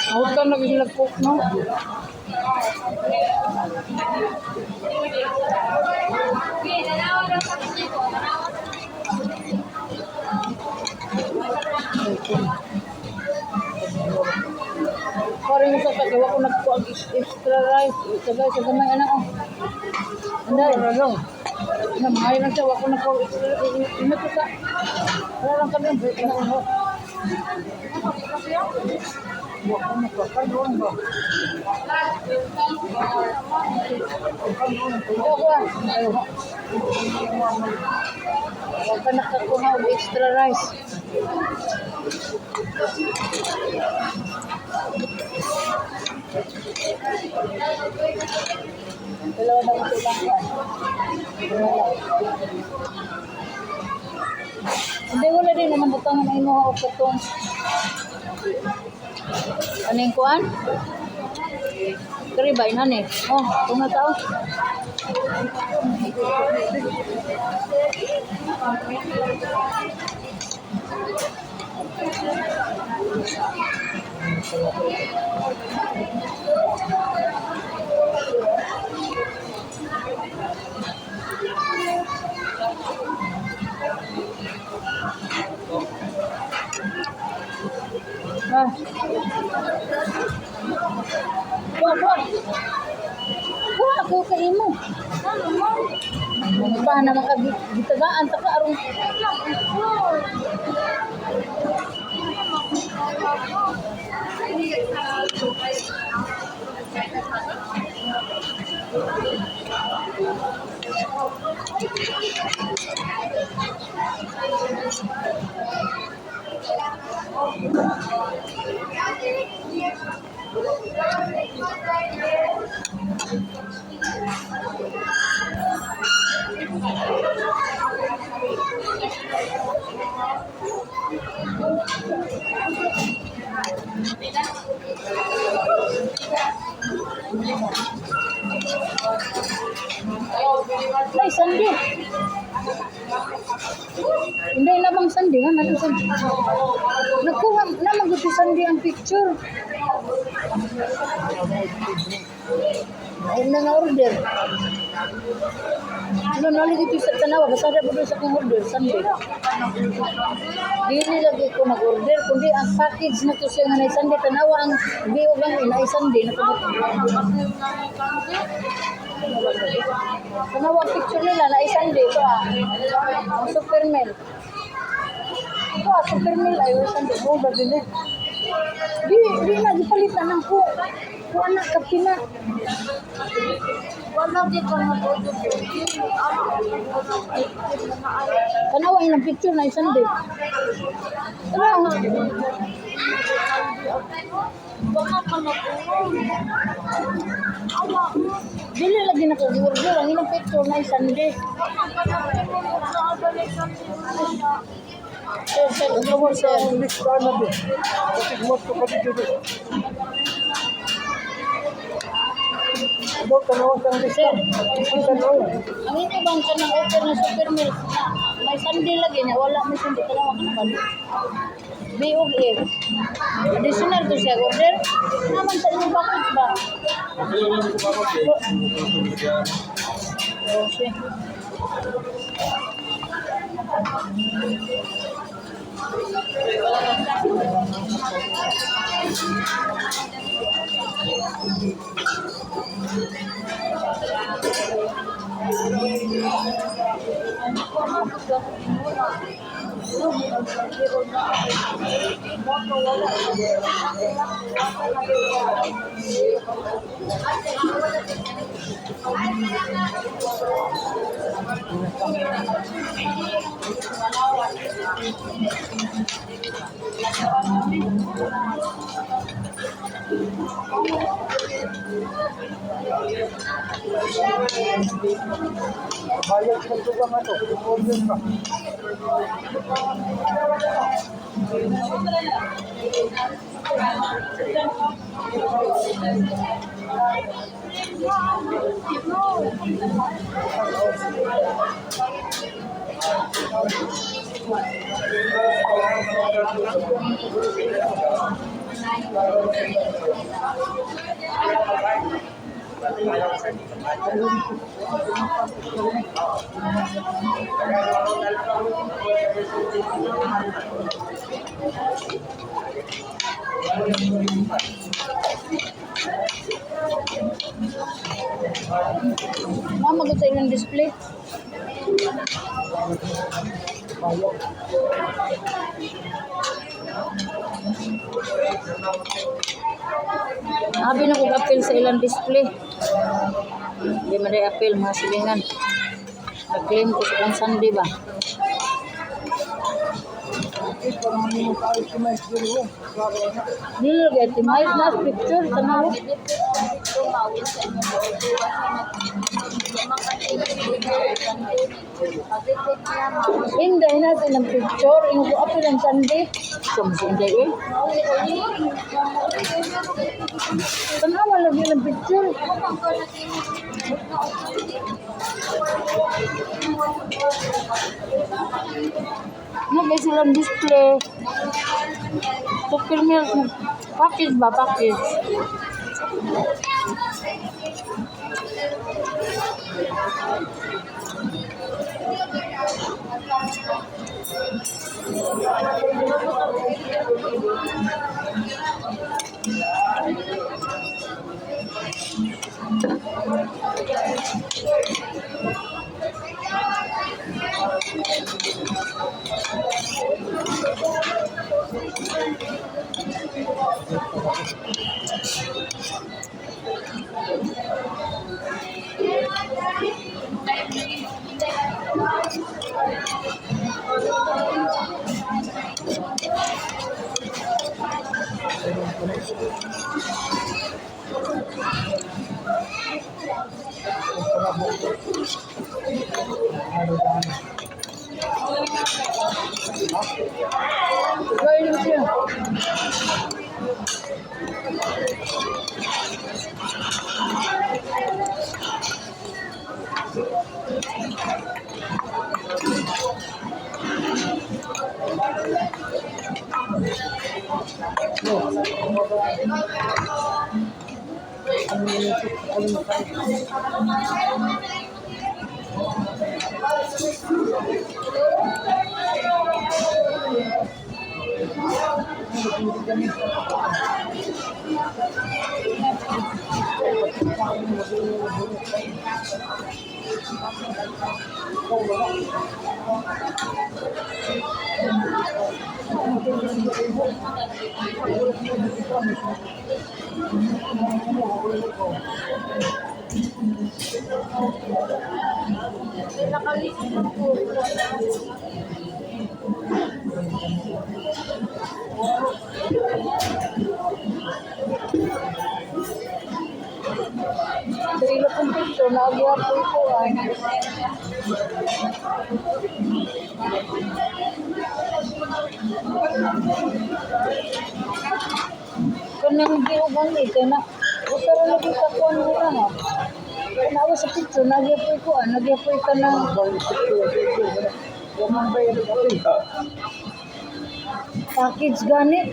Huwag ka nag-ilagpok, no? Parang sa kagawa ko nagkuag extra rice. Sagay sa gamay, anak ko. Anday, ano? Namay lang siya, wako nagkuag extra rice. Ino to sa... Wala lang kami, break na ako. Wako nagkuag ba? Wag ka nakakuha og extra rice. Dalawa na ito lang. Hindi, wala din naman butang na may mga opatong. Ano yung kuhan? Karibay na ni. Oh, kung na tao. Ah. Kuha ako kain mo. Ba na makagitagaan ta ka aron. Ay, sandi. Hindi namang sandi, ha? Nalang sandi. Nakuha naman gusto sandi ang picture. Ay, na-order. Ano, nalig ito sa tanawa. Basta na po sa kong order, sandi. Dili lagi ko nag-order, kundi ang package na to siya nga na sandi. Tanawa ang biyo lang na sandi. Tanawa ang picture nila na sandi. Ito Supermail. Ito Supermail ay sandi. Oh, bagay na. Di na, gipalitan ng ko. Kung anak ka pina. Wala di ka na po. Tanawa yung picture na isang day. Tanawa. Baka ka na po. Dili lagi na ko giorder ang ilang picture na isang day. Sir, ano sir? Next time na din. Kasi gumas ko pa dito. Dok, tanawa sa sir. Ang ito bang ka ng offer ng Supermail na may sandi lagi niya, wala may sandi, tanawa ka na ba? B.O.A. Additional to siya, order. Naman sa inyong package ba? Okay. Bayad sa tugang ano, order ka. Mama ko sa ilang display. Abi na kong appeal sa ilang display. Hindi man rin appeal, mga silingan. Nag-claim ko sa kong Sunday ba? Ito naman yung tayo kumain dito. Dili lagi timay na picture tanaw. Inday na sa ilang picture, yung ko appeal ang Sunday. Sa Inday eh. Tanawa lagi ilang picture. Nagay silang display. Super milk. Package ba? Package. Gawin mo siya. Dahil akong picture, nagawa po ito. Kanang giubang ito na. Usara lagi sa kuwan mo na ha. Kanawa sa picture, nagya po ito. Nagya po ito na. Package ganit.